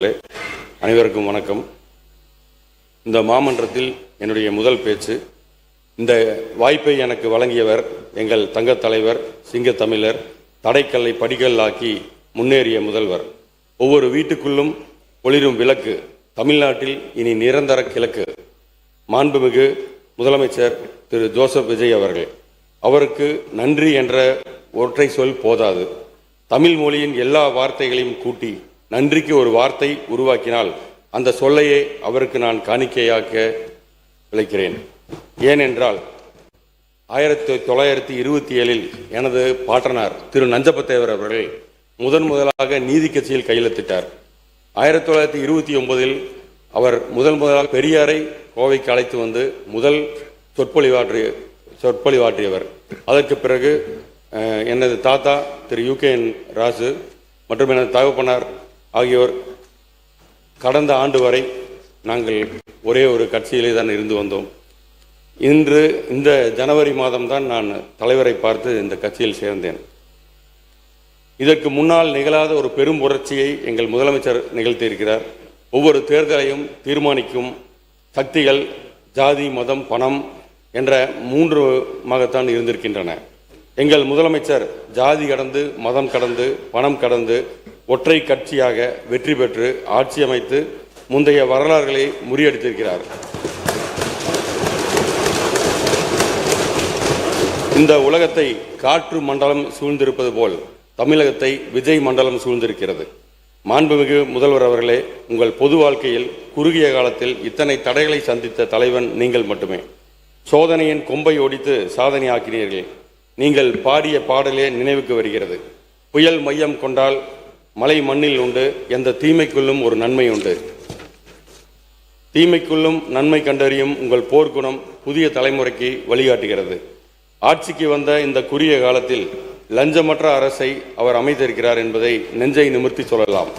அனைவருக்கும் வணக்கம். இந்த மாமன்றத்தில் என்னுடைய முதல் பேச்சு. இந்த வாய்ப்பை எனக்கு வழங்கியவர் எங்கள் தங்கத் தலைவர், சிங்கத்தமிழர், தடைக்கல்லை படிக்கல்லாக்கி முன்னேறிய முதல்வர். ஒவ்வொரு வீட்டுக்குள்ளும் ஒளிரும் விளக்கு, தமிழ்நாட்டில் இனி நிரந்தர கிழக்கு, மாண்புமிகு முதலமைச்சர் திரு ஜோசப் விஜய் அவர்கள். அவருக்கு நன்றி என்ற ஒற்றை சொல் போதாது. தமிழ் மொழியின் எல்லா வார்த்தைகளையும் கூட்டி நன்றிக்கு ஒரு வார்த்தை உருவாக்கினால் அந்த சொல்லையே அவருக்கு நான் காணிக்கையாக்க விளைக்கிறேன். ஏனென்றால் 1927 எனது பாட்டனார் திரு நஞ்சப்பத்தேவர் அவர்கள் முதலாக நீதி கட்சியில் கையெழுத்திட்டார். 1929 அவர் முதலாக பெரியாரை கோவைக்கு அழைத்து வந்து முதல் சொற்பொழிவாற்றியவர். அதற்கு பிறகு எனது தாத்தா திரு யூகேஎன் ராசு மற்றும் எனது தகப்பனார் ஆகியோர் கடந்த ஆண்டு வரை நாங்கள் ஒரே ஒரு கட்சியிலே தான் இருந்து வந்தோம். இன்று இந்த ஜனவரி மாதம்தான் நான் தலைவரை பார்த்து இந்த கட்சியில் சேர்ந்தேன். இதற்கு முன்னால் நிகழாத ஒரு பெரும் புரட்சியை எங்கள் முதலமைச்சர் நிகழ்த்தியிருக்கிறார். ஒவ்வொரு தேர்தலையும் தீர்மானிக்கும் சக்திகள் ஜாதி, மதம், பணம் என்ற 3 இருந்திருக்கின்றன. எங்கள் முதலமைச்சர் ஜாதி கடந்து, மதம் கடந்து, பணம் கடந்து ஒற்றை கட்சியாக வெற்றி பெற்று ஆட்சி அமைத்து முந்தைய வரலாறுகளை முறியடித்திருக்கிறார். இந்த உலகத்தை காற்று மண்டலம் சூழ்ந்திருப்பது போல் தமிழகத்தை விஜய் மண்டலம் சூழ்ந்திருக்கிறது. மாண்புமிகு முதல்வர் அவர்களே, உங்கள் பொது வாழ்க்கையில் குறுகிய காலத்தில் இத்தனை தடைகளை சந்தித்த தலைவன் நீங்கள் மட்டுமே. சோதனையின் கொம்பை ஒடித்து சாதனை ஆக்கினீர்கள். நீங்கள் பாடிய பாடலே நினைவுக்கு வருகிறது. புயல் மையம் கொண்டால் மலை மண்ணில் உண்டு, எந்த தீமைக்குள்ளும் ஒரு நன்மை உண்டு. தீமைக்குள்ளும் நன்மை கண்டறியும் உங்கள் போர்க்குணம் புதிய தலைமுறைக்கு வழிகாட்டுகிறது. ஆட்சிக்கு வந்த இந்த குறுகிய காலத்தில் லஞ்சமற்ற அரசை அவர் அமைத்திருக்கிறார் என்பதை நெஞ்சை நிமிர்த்தி சொல்லலாம்.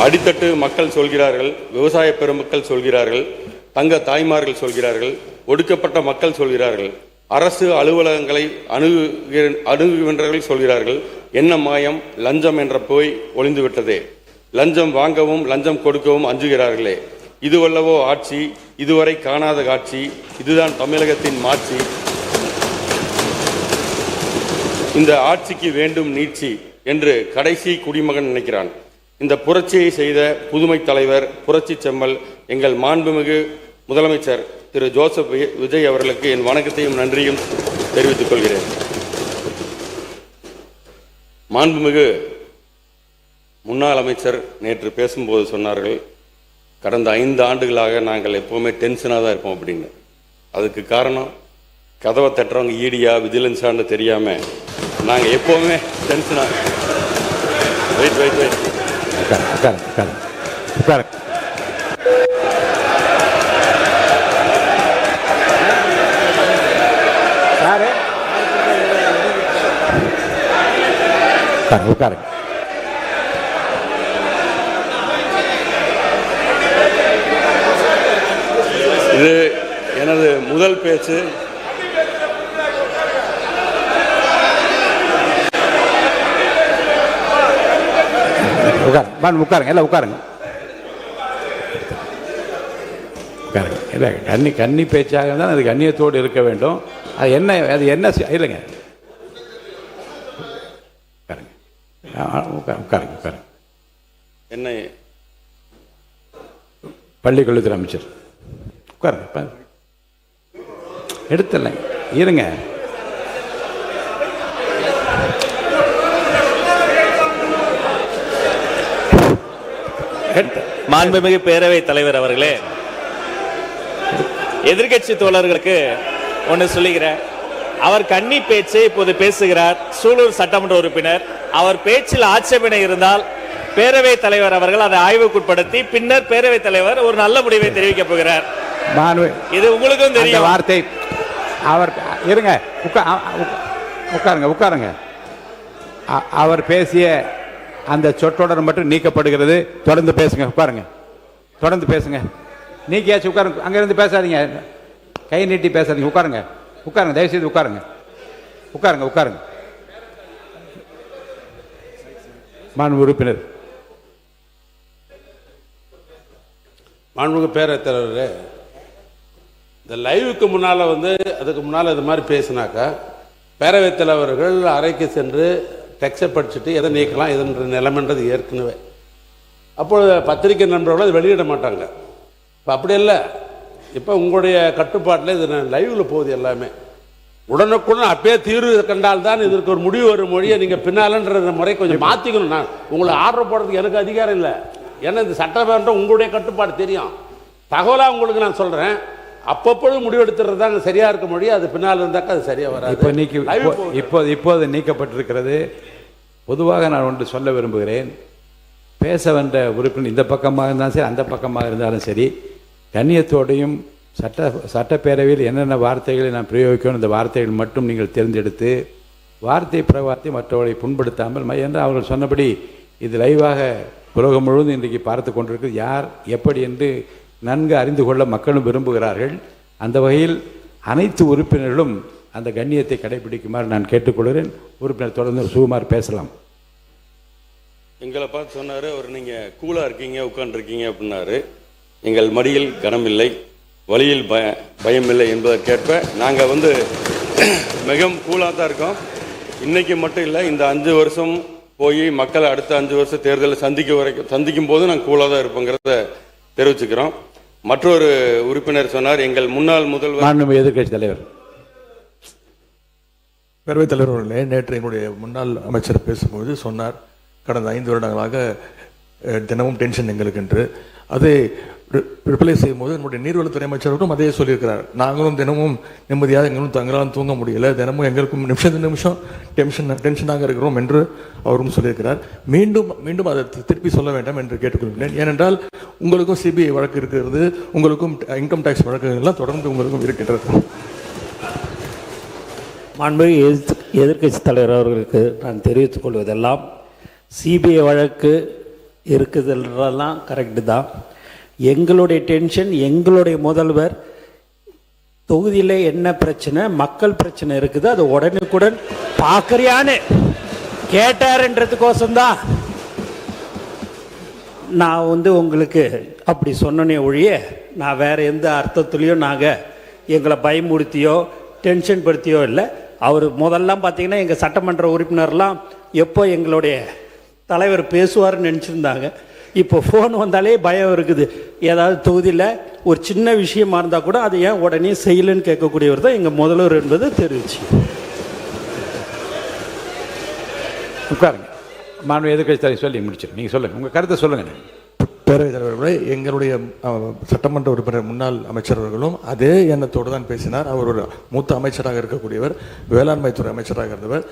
அடித்தட்டு மக்கள் சொல்கிறார்கள், விவசாய பெருமக்கள் சொல்கிறார்கள், தங்க தாய்மார்கள் சொல்கிறார்கள், ஒடுக்கப்பட்ட மக்கள் சொல்கிறார்கள், அரசு அலுவலகங்களை அணுகுகின்றவர்கள் சொல்கிறார்கள். என்ன மாயம், லஞ்சம் என்ற போய் ஒளிந்துவிட்டதே. லஞ்சம் வாங்கவும் லஞ்சம் கொடுக்கவும் அஞ்சுகிறார்களே. இதுவல்லவோ ஆட்சி, இதுவரை காணாத காட்சி, இதுதான் தமிழகத்தின் மாட்சி. இந்த ஆட்சிக்கு வேண்டும் நீட்சி என்று கடைசி குடிமகன் நினைக்கிறான். இந்த புரட்சியை செய்த புதுமை தலைவர், புரட்சி செம்மல் எங்கள் மாண்புமிகு முதலமைச்சர் திரு ஜோசப் விஜய் அவர்களுக்கு என் வணக்கத்தையும் நன்றியும் தெரிவித்துக் கொள்கிறேன். மாண்புமிகு முன்னாள் அமைச்சர் நேற்று பேசும்போது சொன்னார்கள், கடந்த 5 ஆண்டுகளாக நாங்கள் எப்போவுமே டென்ஷனாக தான் இருப்போம் அப்படின்னு. அதுக்கு காரணம் கதவை தட்டுறவங்க ஈடியா விஜிலன்ஸான்னு தெரியாமல் நாங்கள் எப்போவுமே டென்ஷனாக. வெயிட் வெயிட் வெயிட் உட்கார. உட்காருங்க. இது எனது முதல் பேச்சு. உட்காருங்க, எல்லாம் உட்காருங்க. இல்லை, கன்னி பேச்சாக இருந்தால் அது கண்ணியத்தோடு இருக்க வேண்டும். அது என்ன இல்லைங்க. உட்காருங்க. என்ன பள்ளிக்கல்வித்துறை அமைச்சர் உட்காருங்க. எடுத்துடல, இருங்க. மாண்புமிகு பேரவைத் தலைவர் அவர்களே, எதிர்கட்சி தோழர்களுக்கு ஒன்று சொல்லுகிறேன். அவர் கன்னி பேச்சை இப்போது பேசுகிறார். சூலூர் சட்டமன்ற உறுப்பினர். அவர் பேச்சில் ஆட்சேபனை இருந்தால் பேரவைத் தலைவர் அவர்கள் அதை ஆய்வுக்குட்படுத்தி பின்னர் பேரவைத் தலைவர் ஒரு நல்ல முடிவை தெரிவிக்கப் போகிறார். இது உங்களுக்கும் தெரியும். வார்த்தை அவர் இருங்க. உட்காருங்க. அவர் பேசிய அந்த சொற்றொடர் மட்டும் நீக்கப்படுகிறது. தொடர்ந்து பேசுங்க. உட்காருங்க. தொடர்ந்து பேசுங்க. நீக்கியாச்சு. உட்காருங்க. அங்கிருந்து பேசாதீங்க, கை நீட்டி பேசாதீங்க. உட்காருங்க. தயவுசெய்து உட்காருங்க. மாண்பு உறுப்பினர். மாண்புமிகு பேரவைத் தலைவரே, இந்த லைவுக்கு முன்னால் அதுக்கு முன்னால் இது மாதிரி பேசினாக்கா பேரவைத் தலைவர்கள் அறைக்கு சென்று டெக்ஸ்டை படிச்சுட்டு எதை நீக்கலாம் எதுன்ற நிலைமைன்றது ஏற்கனவே. அப்பொழுது பத்திரிகை நண்பர்களும் அதை வெளியிட மாட்டாங்க. இப்போ அப்படி இல்லை, இப்போ உங்களுடைய கட்டுப்பாட்டில் இது லைவில் போகுது எல்லாமே. உடனுக்குடன் அப்பயே தீர்வு கண்டால்தான் இதற்கு ஒரு முடிவு வரும் மொழியை நீங்கள் பின்னாலன்ற முறை கொஞ்சம் மாற்றிக்கணும். நான் உங்களை ஆர்டர் போடுறதுக்கு எனக்கு அதிகாரம் இல்லை. ஏன்னா இந்த சட்டமன்றம் உங்களுடைய கட்டுப்பாடு தெரியும். தகவலாக உங்களுக்கு நான் சொல்கிறேன், அப்பப்பொழுது முடிவெடுத்துறது தான் சரியாக இருக்க முடியும். அது பின்னால் இருந்தாக்கா அது சரியாக வராது. இப்போது நீக்கப்பட்டிருக்கிறது. பொதுவாக நான் ஒன்று சொல்ல விரும்புகிறேன். பேச வந்த உறுப்பினர் இந்த பக்கமாக இருந்தாலும் சரி, அந்த பக்கமாக இருந்தாலும் சரி, கண்ணியத்தோடையும் சட்டப்பேரவையில் என்னென்ன வார்த்தைகளை நான் பிரயோகிக்கணும், இந்த வார்த்தைகள் மட்டும் நீங்கள் தேர்ந்தெடுத்து வார்த்தை பிரவார்த்தை மற்றவர்களை புண்படுத்தாமல், என்று அவர்கள் சொன்னபடி இது லைவாக உலகம் முழுவதும் இன்றைக்கு பார்த்து கொண்டிருக்கு. யார் எப்படி என்று நன்கு அறிந்து கொள்ள மக்களும் விரும்புகிறார்கள். அந்த வகையில் அனைத்து உறுப்பினர்களும் அந்த கண்ணியத்தை கடைபிடிக்குமாறு நான் கேட்டுக்கொள்கிறேன். உறுப்பினர் தொடர்ந்து சுகுமார் பேசலாம். எங்களை பார்த்து சொன்னார் அவர், நீங்கள் கூலாக இருக்கீங்க உட்காந்துருக்கீங்க அப்படின்னாரு. எங்கள் மடியில் கனமில்லை, வழியில் பயமில்லை என்பதற்கேற்ப நாங்கள் மிகவும் கூலாக தான் இருக்கோம். இன்றைக்கி மட்டும் இல்லை, இந்த 5 வருஷம் போய் மக்களை அடுத்த 5 வருஷம் தேர்தலில் சந்திக்கும் போது நாங்கள் கூலாக தான் இருப்போங்கிறத தெரிவிச்சுக்கிறோம். மற்றொரு உறுப்பினர் சொன்னார், எங்கள் முன்னாள் முதல்வர் எதிர்க்கட்சி தலைவர் பேரவைத் தலைவர் அவர்களே, நேற்று எங்களுடைய முன்னாள் அமைச்சர் பேசும்போது சொன்னார், கடந்த 5 வருடங்களாக தினமும் டென்ஷன் எங்களுக்கு என்று. அதை ரிப்ளை செய்யும்போது நம்முடைய நீர்வளத்துறை அமைச்சர்களும் அதே சொல்லியிருக்கிறார். நாங்களும் தினமும் நிம்மதியாக எங்களும் தங்களால் தூங்க முடியல, தினமும் எங்களுக்கும் நிமிஷம் டென்ஷனாக இருக்கிறோம் என்று அவரும் சொல்லியிருக்கிறார். மீண்டும் அதை திருப்பி சொல்ல வேண்டாம் என்று கேட்டுக்கொள்கிறேன். ஏனென்றால் உங்களுக்கும் சிபிஐ வழக்கு இருக்கிறது, உங்களுக்கும் இன்கம் டேக்ஸ் வழக்குகள்லாம் தொடர்ந்து உங்களுக்கும் இருக்கின்றது. மாண்புமிகு எதிர்க்கட்சி தலைவர் அவர்களுக்கு நான் தெரிவித்துக் கொள்வதெல்லாம், சிபிஐ வழக்கு இருக்குதுன்றதெல்லாம் கரெக்டு தான். எங்களுடைய டென்ஷன், எங்களுடைய முதல்வர் தொகுதியில் என்ன பிரச்சனை, மக்கள் பிரச்சனை இருக்குது, அது உடனுக்குடன் பார்க்கறியான்னு கேட்டாருன்றதுக்கோசம்தான் நான் உங்களுக்கு அப்படி சொன்னனே ஒழிய, நான் வேறு எந்த அர்த்தத்துலேயும் நாங்கள் எங்களை பயமுறுத்தியோ டென்ஷன் படுத்தியோ இல்லை. அவர் முதல்லாம் பார்த்தீங்கன்னா எங்கள் சட்டமன்ற உறுப்பினர்லாம் எப்போ எங்களுடைய தலைவர் பேசுவார்னு நினச்சிருந்தாங்க. இப்போ ஃபோன் வந்தாலே பயம் இருக்குது. ஏதாவது தொகுதியில் ஒரு சின்ன விஷயமா இருந்தால் கூட அதை ஏன் உடனே செய்யலன்னு கேட்கக்கூடியவர் தான் எங்கள் முதல்வர் என்பது தெரிவிச்சு. உட்காருங்க. மாண்பு எதிர்க்கட்சி தலைவர் சொல்லி முடிச்சிடும். நீங்கள் சொல்லுங்கள், உங்கள் கருத்தை சொல்லுங்கள். பேரவைத் தலைவர்களே, எங்களுடைய சட்டமன்ற உறுப்பினர் முன்னாள் அமைச்சர் அவர்களும் அதே எண்ணத்தோடு தான் பேசினார். அவர் ஒரு மூத்த அமைச்சராக இருக்கக்கூடியவர், வேளாண்மை துறை அமைச்சராக இருந்தவர்.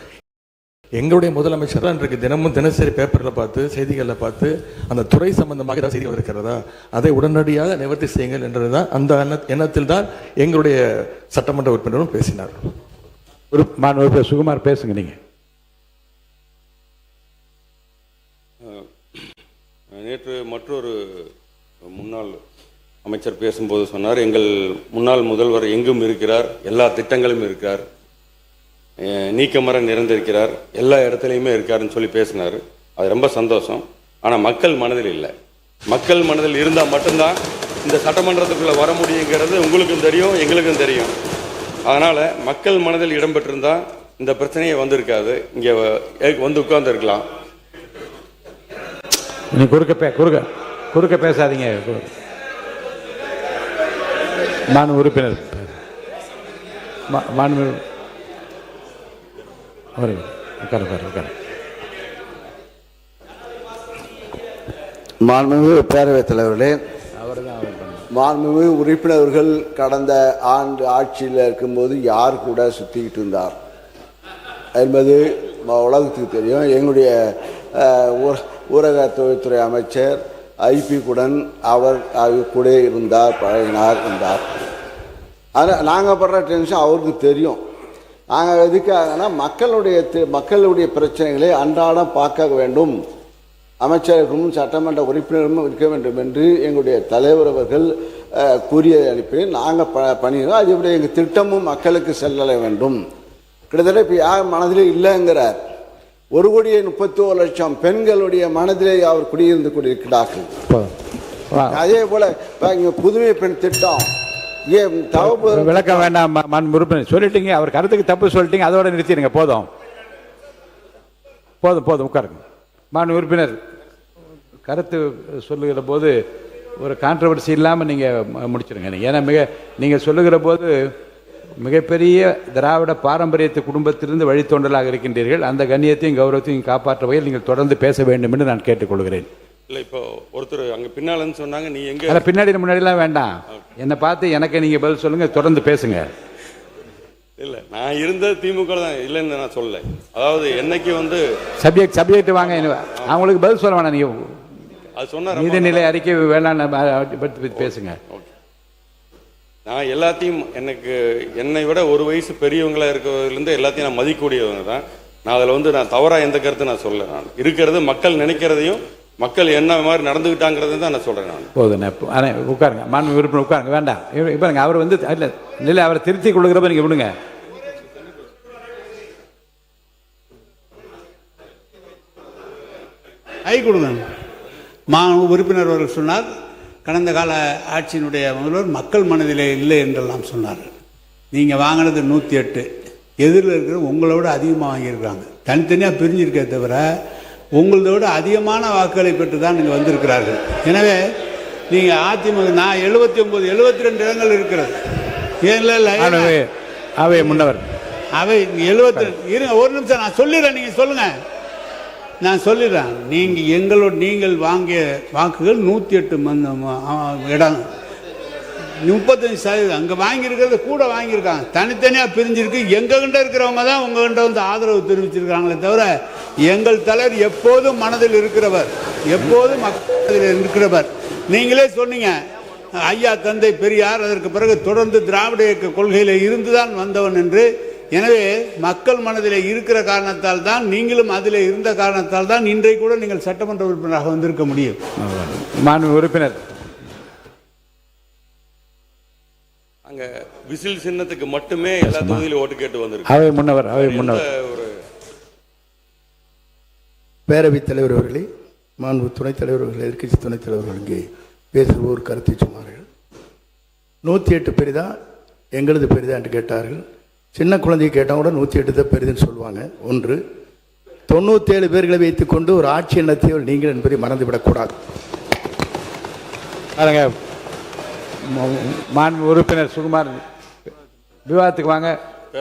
எங்களுடைய முதலமைச்சர் தான் இன்றைக்கு தினமும் தினசரி பேப்பரில் பார்த்து, செய்திகளில் பார்த்து, அந்த துறை சம்பந்தமாக ஏதாவது செய்திகள் இருக்கிறதா, அதை உடனடியாக நிவர்த்தி செய்யுங்கள் என்றதுதான், அந்த எண்ணத்தில் தான் எங்களுடைய சட்டமன்ற உறுப்பினரும் பேசினார். உறுப்பினர் சுகுமார் பேசுங்க. நீங்கள் நேற்று மற்றொரு முன்னாள் அமைச்சர் பேசும்போது சொன்னார், எங்கள் முன்னாள் முதல்வர் எங்கும் இருக்கிறார், எல்லா திட்டங்களும் இருக்கிறார், நீக்கமர நிறைந்திருக்கிறார், எல்லா இடத்துலையுமே இருக்காருன்னு சொல்லி பேசினார். அது ரொம்ப சந்தோஷம். ஆனால் மக்கள் மனதில் இல்லை. மக்கள் மனதில் இருந்தால் மட்டும்தான் இந்த சட்டமன்றத்துக்குள்ளே வர முடியுங்கிறது உங்களுக்கும் தெரியும், எங்களுக்கும் தெரியும். அதனால் மக்கள் மனதில் இடம்பெற்றிருந்தால் இந்த பிரச்சனையே வந்திருக்காது, இங்கே உட்கார்ந்து இருக்கலாம். நீ குறுக்க பேசாதீங்க. மாண்பு உறுப்பினர் மாண்புமிகு பேரவைத் தலைவர்களே, மாண்புமிகு உறுப்பினர்கள் கடந்த ஆண்டு ஆட்சியில் இருக்கும்போது யார் கூட சுற்றிக்கிட்டு இருந்தார் என்பது உலகத்துக்கு தெரியும். எங்களுடைய ஊரக தொழில்துறை அமைச்சர் ஐபி குடன் அவர் கூட இருந்தார், பழகினார் இருந்தார். ஆனால் நாங்கள் படுற டென்ஷன் அவருக்கு தெரியும். நாங்கள் எதுக்காகனா மக்களுடைய பிரச்சனைகளை அன்றாடம் பார்க்க வேண்டும், அமைச்சர்களும் சட்டமன்ற உறுப்பினரும் இருக்க வேண்டும் என்று எங்களுடைய தலைவர் அவர்கள் கூறிய அனுப்பி நாங்கள் பண்ணிடுறோம். அதுபடி எங்கள் திட்டமும் மக்களுக்கு செல்ல வேண்டும். கிட்டத்தட்ட இப்போ யார் மனதில் இல்லைங்கிறார். 1,31,00,000 பெண்களுடைய மனதிலே அவர் குடியிருந்து கொண்டிருக்கிறார்கள். அதே போல இங்க புதுமை பெண் திட்டம் விளக்கம் வேண்டாம். உறுப்பினர் சொல்லிட்டீங்க, அவர் கருத்துக்கு தப்பு சொல்லிட்டீங்க, அதோட நிறுத்திடுங்க. போதும் போதும் போதும், உட்காருங்க. மாண்பு உறுப்பினர் கருத்து சொல்லுகிற போது ஒரு கான்ட்ரவர்சி இல்லாமல் நீங்கள் முடிச்சிருங்க. ஏன்னா நீங்கள் சொல்லுகிற போது மிகப்பெரிய திராவிட பாரம்பரியத்து குடும்பத்திலிருந்து வழித்தோன்றலாக இருக்கின்றீர்கள். அந்த கண்ணியத்தையும் கௌரவத்தையும் காப்பாற்ற வகையில் நீங்கள் தொடர்ந்து பேச வேண்டும் என்று நான் கேட்டுக்கொள்கிறேன். இல்லை, இப்போ ஒருத்தர் அங்கே பின்னாலன்னு சொன்னாங்க, நீ எங்கே பின்னாடி முன்னாடிலாம் வேண்டாம், என்னை பார்த்து எனக்கு நீங்கள் பதில் சொல்லுங்கள், தொடர்ந்து பேசுங்க. இல்லை, நான் இருந்த திமுக தான் இல்லைன்னு நான் சொல்லலை. அதாவது என்னைக்கு வந்து சப்ஜெக்ட் வாங்க, அவங்களுக்கு பதில் சொல்ல வேணாம். நீங்கள் அது சொன்ன நீதிநிலை அறிக்கை வேணாம் பற்றி பேசுங்க. நான் எல்லாத்தையும் என்னை விட ஒரு வயசு பெரியவங்களாக இருக்கிறதுலேருந்து எல்லாத்தையும் நான் மதிக்கக்கூடியவங்க தான். நான் அதில் வந்து நான் தவறாக எந்த கருத்து நான் சொல்ல, நான் இருக்கிறது மக்கள் நினைக்கிறதையும் மக்கள் என்ன மாதிரி நடந்துக்கிட்டாங்கிறது தான் நான் சொல்கிறேன். நான் போதும், உட்காருங்க. மாண்பு உறுப்பினர் உட்காருங்க. வேண்டாம், இப்போ அவர் வந்து இல்லை, அவரை திருத்தி கொள்ளுகிறப்ப நீங்கள் விடுங்க. கை கொடுங்க. உறுப்பினர் அவர்கள் சொன்னார், கடந்த கால ஆட்சியினுடைய முதல்வர் மக்கள் மனதிலே இல்லை என்றெல்லாம் சொன்னார். நீங்கள் வாங்கினது 108, எதிரில் இருக்கிற உங்களோட அதிகமாக வாங்கியிருக்காங்க. தனித்தனியாக பிரிஞ்சிருக்கே தவிர உங்களோட அதிகமான வாக்குகளை பெற்று தான் நீங்கள் வந்திருக்கிறார்கள். எனவே நீங்கள் அதிமுக நான் 79 72 இடங்கள் இருக்கிறது. அவை முன்னவர் அவை 72 இருங்க, ஒரு நிமிஷம் நான் சொல்லிடுறேன், நீங்கள் சொல்லுங்கள், நான் சொல்லிடுறேன். நீங்கள் வாங்கிய வாக்குகள் 108 இடம், 35% அங்கே வாங்கியிருக்கிறது கூட வாங்கியிருக்காங்க. தனித்தனியாக பிரிஞ்சிருக்கு. எங்ககிட்ட இருக்கிறவங்க தான் உங்ககிட்ட வந்து ஆதரவு தெரிவிச்சிருக்காங்களே தவிர எங்கள் தலைவர் எப்போதும் மனதில் இருக்கிறவர், எப்போதும் மக்கள் இருக்கிறவர். நீங்களே சொன்னீங்க, ஐயா தந்தை பெரியார் அதற்கு பிறகு தொடர்ந்து திராவிட இயக்க கொள்கையில் இருந்துதான் வந்தவன் என்று. எனவே மக்கள் மனதில் இருக்கிற காரணத்தால் தான், நீங்களும் அதில் இருந்த காரணத்தால் தான் இன்றைக்கு கூட நீங்கள் சட்டமன்ற உறுப்பினராக வந்திருக்க முடியும். மாண்பு உறுப்பினர், அங்க விசில் சின்னத்துக்கு மட்டுமே எல்லா தொகுதியிலும் ஓட்டு கேட்டு வந்திருக்கு. அவை முன்னவர் ஒரு பேரவைத் தலைவர் அவர்களே, மாண்பு துணைத் தலைவர் அவர்கள், எதிர்க்கட்சி துணைத் தலைவர்கள் இங்கே பேசுகிற ஒரு கருத்தை சொன்னார்கள். 108 பெரிதா எங்களது பெரிதா என்று கேட்டார்கள். சின்ன குழந்தையை கேட்டால் கூட 108 தான் பெரிதுன்னு சொல்லுவாங்க. ஒன்று, 97 பேர்களை வைத்துக்கொண்டு ஒரு ஆட்சி நடத்தியவர் நீங்கள் என்பதை மறந்துவிடக்கூடாது. மாண்பு உறுப்பினர் சுகுமார், விவாதத்துக்கு வாங்க,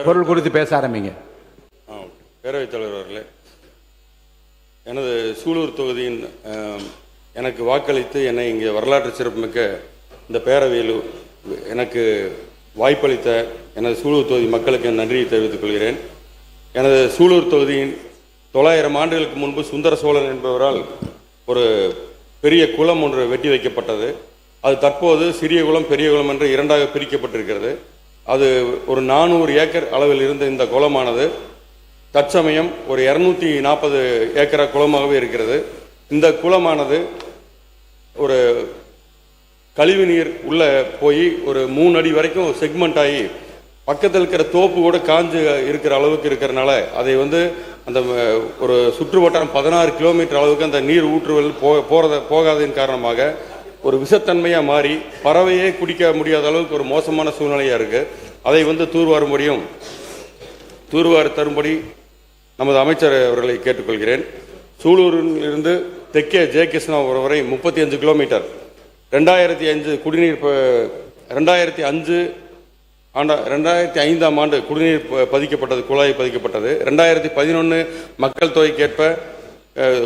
பொருள் குறித்து பேச ஆரம்பிங்க. பேரவைத் தலைவர் அவர்களே, எனது சூலூர் தொகுதியின் எனக்கு வாக்களித்து என்னை இங்கே வரலாற்று சிறப்புமிக்க இந்த பேரவையில் எனக்கு வாய்ப்பளித்த எனது சூலூர் தொகுதி மக்களுக்கு என் நன்றியை தெரிவித்துக் கொள்கிறேன். எனது சூலூர் தொகுதியின் 900 ஆண்டுகளுக்கு முன்பு சுந்தர சோழன் என்பவரால் ஒரு பெரிய குளம் ஒன்று வெட்டி வைக்கப்பட்டது. அது தற்போது சிறிய குளம் பெரிய குளம் என்று இரண்டாக பிரிக்கப்பட்டிருக்கிறது. அது ஒரு 400 ஏக்கர் அளவில் இருந்த இந்த குளமானது தற்சமயம் ஒரு 240 ஏக்கரா குளமாகவே இருக்கிறது. இந்த குளமானது ஒரு கழிவு நீர் உள்ள போய் ஒரு 3 அடி வரைக்கும் செக்மெண்ட் ஆகி பக்கத்தில் இருக்கிற தோப்பு கூட காஞ்சு இருக்கிற அளவுக்கு இருக்கிறனால அதை வந்து அந்த ஒரு சுற்று வட்டாரம் 16 கிலோமீட்டர் அளவுக்கு அந்த நீர் ஊற்றுவல் போகாததின் காரணமாக ஒரு விஷத்தன்மையாக மாறி பறவையே குடிக்க முடியாத அளவுக்கு ஒரு மோசமான சூழ்நிலையாக இருக்குது. அதை வந்து தூர்வாரி தரும்படி நமது அமைச்சர் அவர்களை கேட்டுக்கொள்கிறேன். சூலூரிலிருந்து தெற்கே ஜெயகிருஷ்ணா வரை 35 கிலோமீட்டர் 2005 குடிநீர் 2005ஆம் ஆண்டு குடிநீர் பதிக்கப்பட்டது, குழாய் பதிக்கப்பட்டது. 2011 மக்கள் தொகைக்கேற்ப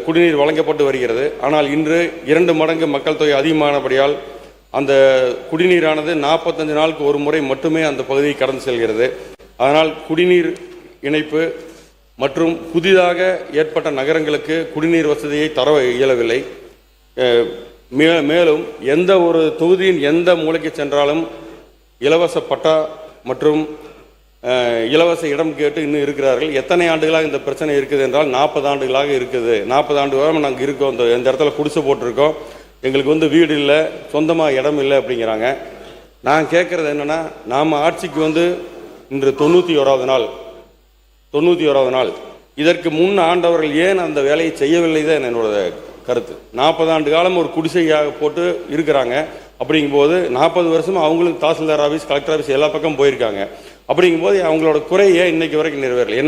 குடிநீர் வழங்கப்பட்டு வருகிறது. ஆனால் இன்று 2 மடங்கு மக்கள் தொகை அதிகமானபடியால் அந்த குடிநீரானது 45 நாளுக்கு ஒரு முறை மட்டுமே அந்த பகுதியை கடந்து செல்கிறது. அதனால் குடிநீர் இணைப்பு மற்றும் புதிதாக ஏற்பட்ட நகரங்களுக்கு குடிநீர் வசதியை தர இயலவில்லை. மேலும் எந்த ஒரு தொகுதியின் எந்த மூலைக்கு சென்றாலும் இலவச பட்டா மற்றும் இலவச இடம் கேட்டு இன்னும் இருக்கிறார்கள். எத்தனை ஆண்டுகளாக இந்த பிரச்சனை இருக்குது என்றால் 40 ஆண்டுகளாக இருக்குது. 40 ஆண்டு வரை நாங்கள் இருக்கோம், இந்த இடத்துல குடிசை போட்டிருக்கோம், எங்களுக்கு வந்து வீடு இல்லை, சொந்தமாக இடம் இல்லை அப்படிங்கிறாங்க. நான் கேட்குறது என்னென்னா, நாம் ஆட்சிக்கு வந்து இன்று 91வது நாள் இதற்கு முன் ஆண்டவர்கள் ஏன் அந்த வேலையை செய்யவில்லை தான் என்னோட கருத்து. 40 ஆண்டு காலம் ஒரு குடிசையாக போட்டு இருக்கிறாங்க. அப்படிங்கும்போது 40 வருஷம் அவங்களுக்கு தாசில்தார் ஆஃபீஸ், கலெக்டர் ஆஃபீஸ் எல்லா பக்கம் போயிருக்காங்க. அப்படிங்கும்போது அவங்களோட குறை ஏன் இன்னைக்கு வரைக்கும் நிறைவேறல?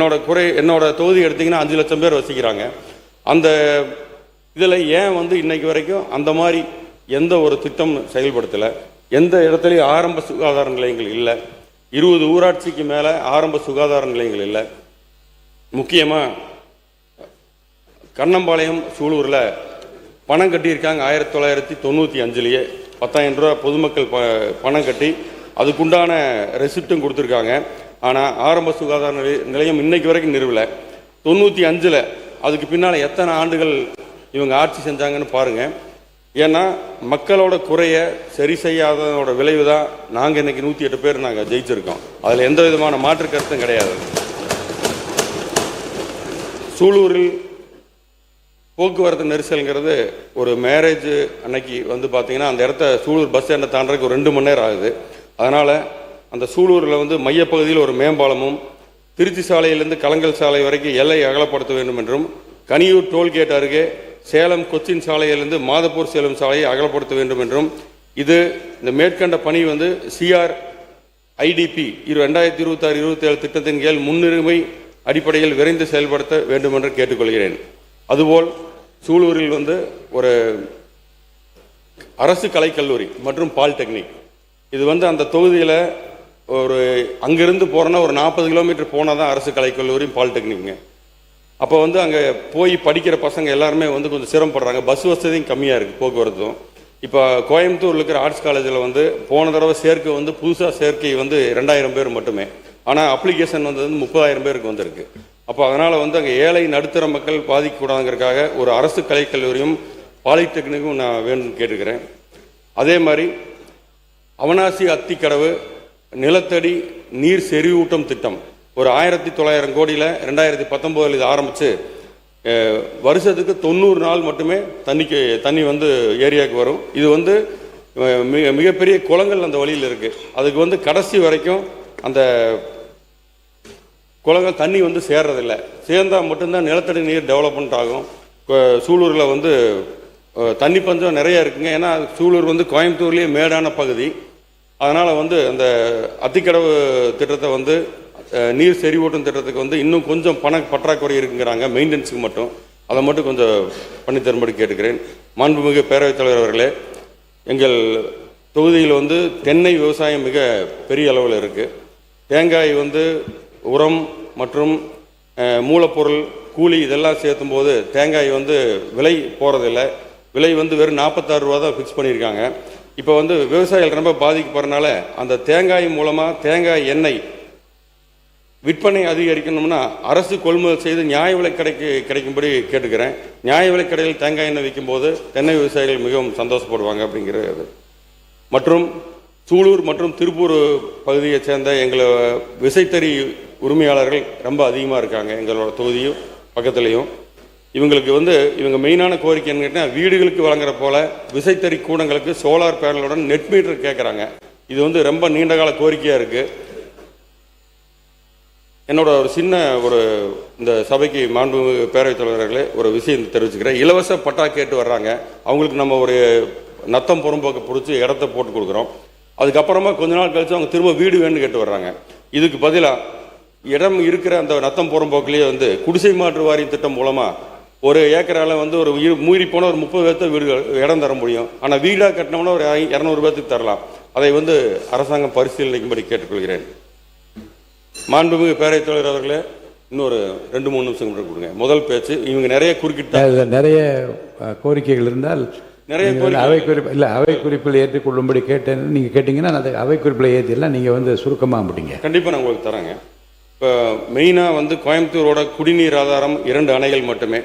என்னோட தொகுதி எடுத்திங்கன்னா 5 லட்சம் பேர் வசிக்கிறாங்க. அந்த இதில் ஏன் இன்னைக்கு வரைக்கும் அந்த மாதிரி எந்த ஒரு திட்டம் செயல்படுத்தலை? எந்த இடத்துலையும் ஆரம்ப சுகாதார நிலையங்கள் இல்லை. 20 ஊராட்சிக்கு மேலே ஆரம்ப சுகாதார நிலையங்கள் இல்லை. முக்கியமாக கண்ணம்பாளையம் சூலூரில் பணம் கட்டியிருக்காங்க. 1995 10,000 ரூபா பொதுமக்கள் பணம் கட்டி அதுக்குண்டான ரெசிப்டும் கொடுத்துருக்காங்க. ஆனால் ஆரம்ப சுகாதார நிலையம் இன்னைக்கு வரைக்கும் நிறுவலை. 95 அதுக்கு பின்னால் எத்தனை ஆண்டுகள் இவங்க ஆட்சி செஞ்சாங்கன்னு பாருங்கள். ஏன்னா மக்களோட குறைய சரி செய்யாததோட விளைவு தான் நாங்கள் இன்னைக்கு 108 பேர் நாங்கள் ஜெயிச்சிருக்கோம். அதில் எந்த விதமான மாற்று கருத்தும் கிடையாது. சூலூரில் போக்குவரத்து நெரிசல்ங்கிறது ஒரு மேரேஜ் அன்னைக்கு பார்த்தீங்கன்னா அந்த இடத்த சூலூர் பஸ் ஸ்டாண்டை தாண்டறதுக்கு ஒரு 2 மணி நேரம் ஆகுது. அதனால் அந்த சூலூரில் மையப்பகுதியில் ஒரு மேம்பாலமும், திருச்சி சாலையிலிருந்து கலங்கல் சாலை வரைக்கும் எல்லை அகலப்படுத்த வேண்டும் என்றும், கனியூர் டோல்கேட் அருகே சேலம் கொச்சின் சாலையிலிருந்து மாதப்பூர் சேலம் சாலையை அகலப்படுத்த வேண்டும் என்றும், இது இந்த மேற்கண்ட பணி CRIDP 2026-27 திட்டத்தின் கீழ் முன்னுரிமை அடிப்படையில் விரைந்து செயல்படுத்த வேண்டும் என்று கேட்டுக்கொள்கிறேன். அதுபோல் சூலூரில் ஒரு அரசு கலைக்கல்லூரி மற்றும் பாலிடெக்னிக், இது அந்த தொகுதியில் ஒரு அங்கிருந்து போகிறோன்னா ஒரு 40 கிலோமீட்டர் போனால் தான் அரசு கலைக்கல்லூரியும் பாலிடெக்னிக்குங்க. அப்போ அங்கே போய் படிக்கிற பசங்க எல்லாருமே கொஞ்சம் சிரமப்படுறாங்க. பஸ் வசதியும் கம்மியாக இருக்குது, போக்குவரத்தும். இப்போ கோயம்புத்தூரில் இருக்கிற ஆர்ட்ஸ் காலேஜில் போன தடவை சேர்க்கை புதுசாக சேர்க்கை 2000 பேர் மட்டுமே. ஆனால் அப்ளிகேஷன் 30,000 பேருக்கு வந்திருக்கு. அப்போ அதனால் அங்கே ஏழை நடுத்தர மக்கள் பாதிக்கக்கூடாதுங்கிறதுக்காக ஒரு அரசு கலைக்கல்லூரியும் பாலிடெக்னிக்கும் நான் வேணும்னு கேட்டுக்கிறேன். அதே மாதிரி அவனாசி அத்திக்கடவு நிலத்தடி நீர் செறிவூட்டும் திட்டம் ஒரு 1900 கோடியில் 2019 இது ஆரம்பித்து வருஷத்துக்கு 90 நாள் மட்டுமே தண்ணி ஏரியாவுக்கு வரும். இது மிகப்பெரிய குளங்கள் அந்த வழியில் இருக்குது. அதுக்கு கடைசி வரைக்கும் அந்த குளங்கள் தண்ணி சேர்றதில்லை. சேர்ந்தால் மட்டும்தான் நிலத்தடி நீர் டெவலப்மெண்ட் ஆகும். சூலூரில் தண்ணி பஞ்சம் நிறைய இருக்குங்க. ஏன்னா சூலூர் கோயம்புத்தூர்லேயே மேடான பகுதி. அதனால் அந்த அத்திக்கடவு திட்டத்தை நீர் செறிவூட்டும் திட்டத்துக்கு இன்னும் கொஞ்சம் பண பற்றாக்குறை இருக்குங்கிறாங்க, மெயின்டெனன்ஸுக்கு மட்டும். அதை மட்டும் கொஞ்சம் பண்ணி தரும்படி கேட்டுக்கிறேன். மாண்புமிகு பேரவைத் தலைவர் அவர்களே, எங்கள் தொகுதியில் தென்னை விவசாயம் மிக பெரிய அளவில் இருக்குது. தேங்காய் உரம் மற்றும் மூலப்பொருள் கூலி இதெல்லாம் சேர்த்தும் போது தேங்காய் விலை போகிறதில்லை. விலை வெறும் 46 ரூபா தான் ஃபிக்ஸ் பண்ணியிருக்காங்க. இப்போ விவசாயிகள் ரொம்ப பாதிக்கப்படுறதுனால அந்த தேங்காய் மூலமாக தேங்காய் எண்ணெய் விற்பனை அதிகரிக்கணும்னா அரசு கொள்முதல் செய்து நியாய விலை கிடைக்கும்படி கேட்டுக்கிறேன். நியாய விலை கடையில் தேங்காய் எண்ணெய் விற்கும்போது தென்னை விவசாயிகள் மிகவும் சந்தோஷப்படுவாங்க அப்படிங்கிறது. மற்றும் சூலூர் மற்றும் திருப்பூர் பகுதியைச் சேர்ந்த எங்களை விசைத்தறி உரிமையாளர்கள் ரொம்ப அதிகமாக இருக்காங்க எங்களோட தொகுதியும் பக்கத்துலேயும். இவங்களுக்கு இவங்க மெயினான கோரிக்கை என்ன கேட்டால், வீடுகளுக்கு வழங்குற போல விசைத்தறி கூடங்களுக்கு சோலார் பேனலுடன் நெட் மீட்டர் கேட்குறாங்க. இது ரொம்ப நீண்டகால கோரிக்கையாக இருக்குது. என்னோட ஒரு சின்ன இந்த சபைக்கு மாண்புமிகு பேரவைத் தலைவர்களே ஒரு விஷயம் தெரிவிச்சுக்கிறேன். இலவச பட்டா கேட்டு வர்றாங்க. அவங்களுக்கு நம்ம ஒரு நத்தம் புறம்போக்கு பிடிச்சி இடத்த போட்டு கொடுக்குறோம். அதுக்கப்புறமா கொஞ்ச நாள் கழிச்சு அவங்க திரும்ப வீடு வேணும்னு கேட்டு வர்றாங்க. இதுக்கு பதிலாக இடம் இருக்கிற அந்த நத்தம் புறம்போக்கிலேயே குடிசை மாற்று வாரியம் திட்டம் மூலமாக ஒரு ஏக்கரால் ஒரு மீறி போன ஒரு 30 பேர்த்த வீடுகள் இடம் தர முடியும். ஆனால் வீடாக கட்டினோம்னா ஒரு 200 பேர்த்துக்கு தரலாம். அதை அரசாங்கம் பரிசீலனைக்கும்படி கேட்டுக்கொள்கிறேன். மாண்புமிகு பேரவைத் தலைவர் அவர்களே, இன்னொரு 2-3 நிமிஷம் மட்டும் கொடுங்க. முதல் பேச்சு இவங்க நிறைய குறுக்கிட்ட நிறைய கோரிக்கைகள் இருந்தால் நிறைய அவை குறிப்பு இல்லை, அவை குறிப்பில் ஏற்றுக்கொள்ளும்படி கேட்டேன். நீங்கள் கேட்டிங்கன்னா அந்த அவை குறிப்பில் ஏற்றிடலாம். நீங்கள் சுருக்கமாக முடிங்க. கண்டிப்பாக நான் உங்களுக்கு தரேங்க. இப்போ மெயினாக கோயம்புத்தூரோட குடிநீர் ஆதாரம் 2 அணைகள் மட்டுமே,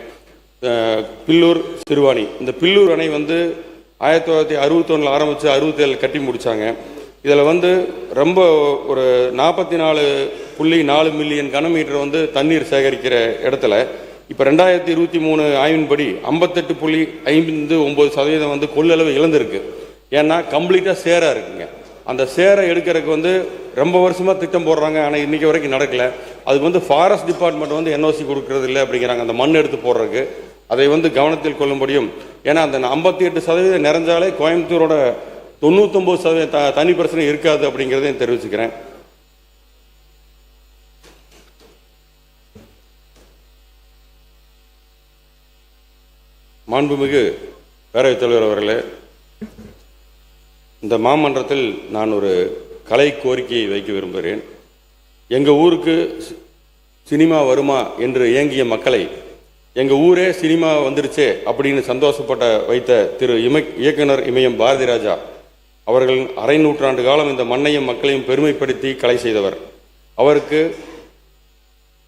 பில்லூர் சிறுவாணி. இந்த பில்லூர் அணை 1961 ஆரம்பித்து 67 கட்டி முடித்தாங்க. இதில் ரொம்ப ஒரு 44.4 மில்லியன் கனமீட்டர் தண்ணீர் சேகரிக்கிற இடத்துல இப்போ 2023 ஆய்வின்படி 58.59% கொள்ளளவு இழந்திருக்கு. ஏன்னா கம்ப்ளீட்டாக சேராக இருக்குங்க. அந்த சேரை எடுக்கிறதுக்கு ரொம்ப வருஷமாக திட்டம் போடுறாங்க, ஆனால் இன்றைக்கி வரைக்கும் நடக்கலை. அதுக்கு வந்து ஃபாரஸ்ட் டிபார்ட்மெண்ட் வந்து என்ஓசி கொடுக்கறது இல்லை அப்படிங்கிறாங்க, அந்த மண் எடுத்து போடுறதுக்கு. அதை வந்து கவனத்தில் கொள்ளும்படியும், ஏன்னா அந்த 58% நிறைஞ்சாலே கோயம்புத்தூரோட 99% தனி பிரச்சனை இருக்காது அப்படிங்கிறதையும் தெரிவிச்சுக்கிறேன். மாண்புமிகு பேரவைத் தலைவர் அவர்களே, இந்த மாமன்றத்தில் நான் ஒரு கலை கோரிக்கையை வைக்க விரும்புகிறேன். எங்கள் ஊருக்கு சினிமா வருமா என்று ஏங்கிய மக்களை எங்கள் ஊரே சினிமா வந்துருச்சே அப்படின்னு சந்தோஷப்பட்ட வைத்த திரு இயக்குனர் இமயம் பாரதி ராஜா அவர்கள் அரை நூற்றாண்டு காலம் இந்த மண்ணையும் மக்களையும் பெருமைப்படுத்தி கலை செய்தவர். அவருக்கு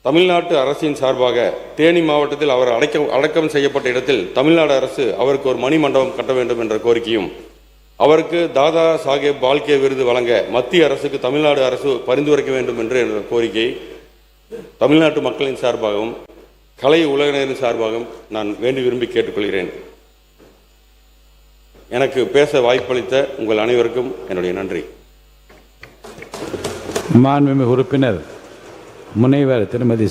தமிழ்நாட்டு அரசின் சார்பாக தேனி மாவட்டத்தில் அவர் அடக்கம் செய்யப்பட்ட இடத்தில் தமிழ்நாடு அரசு அவருக்கு ஒரு மணி மண்டபம் கட்ட வேண்டும் என்ற கோரிக்கையும், அவருக்கு தாதா சாஹேப் பால்கே விருது வழங்க மத்திய அரசுக்கு தமிழ்நாடு அரசு பரிந்துரைக்க வேண்டும் என்ற கோரிக்கை தமிழ்நாட்டு மக்களின் சார்பாகவும் கலை உலகினரின் சார்பாகவும் நான் வேண்டி விரும்பி கேட்டுக்கொள்கிறேன். எனக்கு பேச வாய்ப்பளித்த உங்கள் அனைவருக்கும் என்னுடைய நன்றி. மாண்புமிகு உறுப்பினர் முனைவர் திருமதி